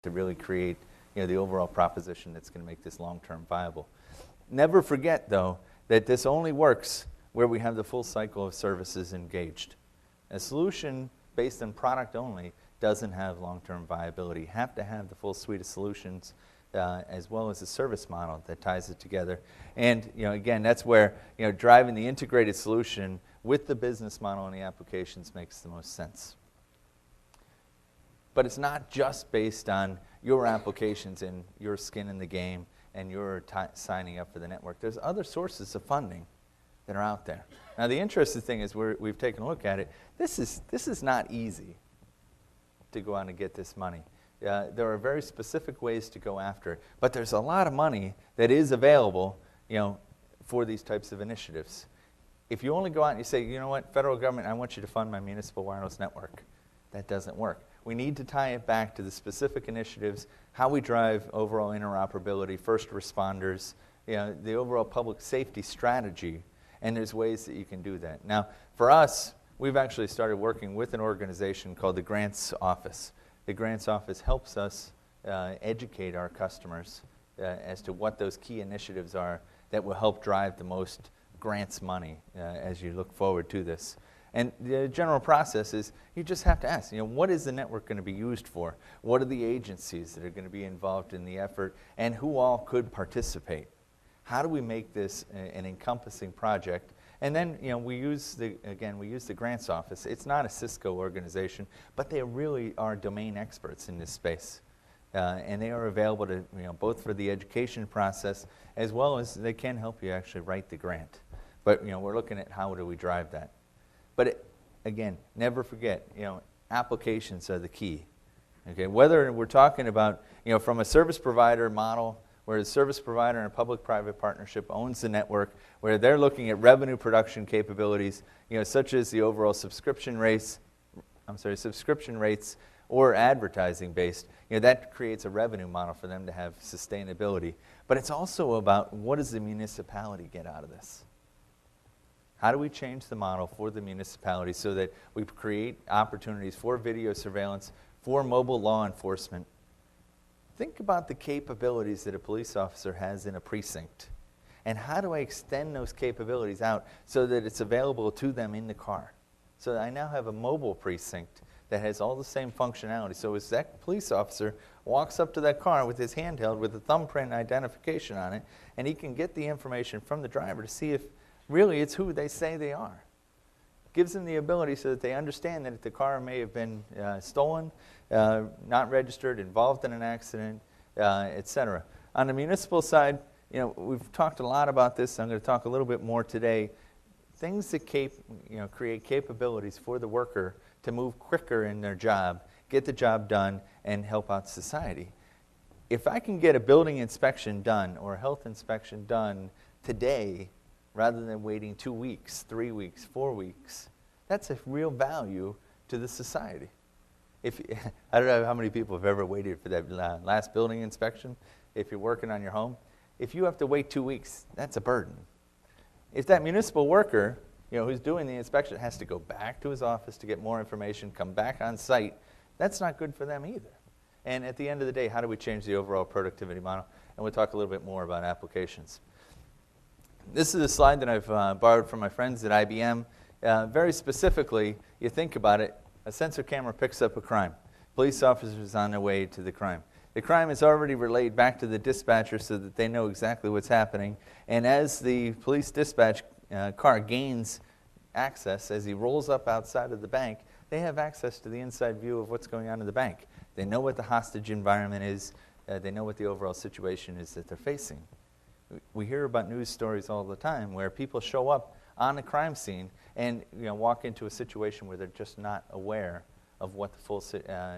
to really create the overall proposition that's going to make this long-term viable. Never forget, though, that this only works where we have the full cycle of services engaged. A solution based on product only doesn't have long-term viability. You have to have the full suite of solutions as well as a service model that ties it together. And again, that's where driving the integrated solution with the business model and the applications makes the most sense. But it's not just based on your applications and your skin in the game and your signing up for the network. There's other sources of funding that are out there. Now, the interesting thing is we've taken a look at it. This is not easy to go out and get this money. There are very specific ways to go after it, but there's a lot of money that is available, for these types of initiatives. If you only go out and you say, you know what, federal government, I want you to fund my municipal wireless network, that doesn't work. We need to tie it back to the specific initiatives, how we drive overall interoperability, first responders, the overall public safety strategy, and there's ways that you can do that. Now, for us, we've actually started working with an organization called the Grants Office. The Grants Office helps us educate our customers as to what those key initiatives are that will help drive the most grants money as you look forward to this. And the general process is you just have to ask, what is the network going to be used for? What are the agencies that are going to be involved in the effort, and who all could participate? How do we make this an encompassing project? And then, we use the Grants Office. It's not a Cisco organization, but they really are domain experts in this space. And they are available to, both for the education process, as well as they can help you actually write the grant. But, we're looking at how do we drive that. But again, never forget, applications are the key. Okay, whether we're talking about, from a service provider model, where the service provider and a public-private partnership owns the network, where they're looking at revenue production capabilities, such as the overall subscription rates, or advertising-based, that creates a revenue model for them to have sustainability. But it's also about what does the municipality get out of this? How do we change the model for the municipality so that we create opportunities for video surveillance, for mobile law enforcement? Think about the capabilities that a police officer has in a precinct. And how do I extend those capabilities out so that it's available to them in the car? So that I now have a mobile precinct that has all the same functionality. So as that police officer walks up to that car with his handheld with a thumbprint identification on it, and he can get the information from the driver to see if really it's who they say they are. Gives them the ability so that they understand that if the car may have been stolen, not registered, involved in an accident, etc. On the municipal side, we've talked a lot about this. I'm going to talk a little bit more today. Things that create capabilities for the worker to move quicker in their job, get the job done, and help out society. If I can get a building inspection done or a health inspection done today, rather than waiting 2 weeks, 3 weeks, 4 weeks, that's a real value to the society. I don't know how many people have ever waited for that last building inspection if you're working on your home. If you have to wait 2 weeks, that's a burden. If that municipal worker, who's doing the inspection has to go back to his office to get more information, come back on site, that's not good for them either. And at the end of the day, how do we change the overall productivity model? And we'll talk a little bit more about applications. This is a slide that I've borrowed from my friends at IBM. Very specifically, you think about it, a sensor camera picks up a crime. Police officers on their way to the crime. The crime is already relayed back to the dispatcher so that they know exactly what's happening. And as the police dispatch car gains access, as he rolls up outside of the bank, they have access to the inside view of what's going on in the bank. They know what the hostage environment is. They know what the overall situation is that they're facing. We hear about news stories all the time where people show up on the crime scene and walk into a situation where they're just not aware of what the full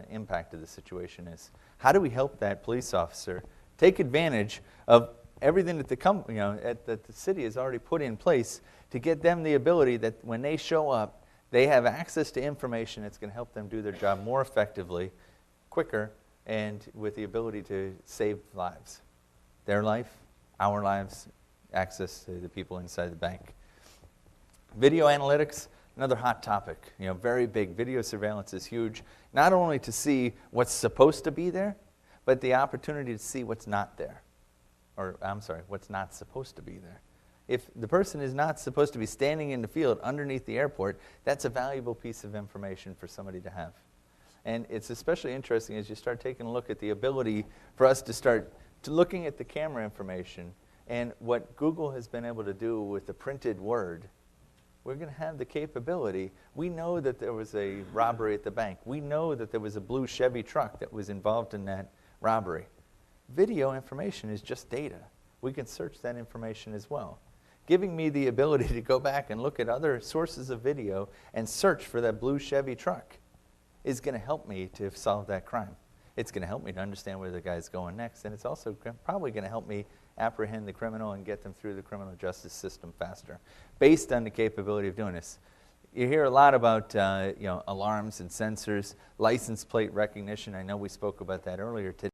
impact of the situation is. How do we help that police officer take advantage of everything that that the city has already put in place to get them the ability that when they show up, they have access to information that's going to help them do their job more effectively, quicker, and with the ability to save lives. Their life, our lives, access to the people inside the bank. Video analytics, another hot topic. Very big. Video surveillance is huge, not only to see what's supposed to be there, but the opportunity to see what's not there. Or, I'm sorry, what's not supposed to be there. If the person is not supposed to be standing in the field underneath the airport, that's a valuable piece of information for somebody to have. And it's especially interesting as you start taking a look at the ability for us to start looking at the camera information and what Google has been able to do with the printed word. We're going to have the capability. We know that there was a robbery at the bank. We know that there was a blue Chevy truck that was involved in that robbery. Video information is just data. We can search that information as well, giving me the ability to go back and look at other sources of video and search for that blue Chevy truck is going to help me to solve that crime. It's going to help me to understand where the guy's going next, and it's also probably going to help me apprehend the criminal and get them through the criminal justice system faster, based on the capability of doing this. You hear a lot about alarms and sensors, license plate recognition. I know we spoke about that earlier today.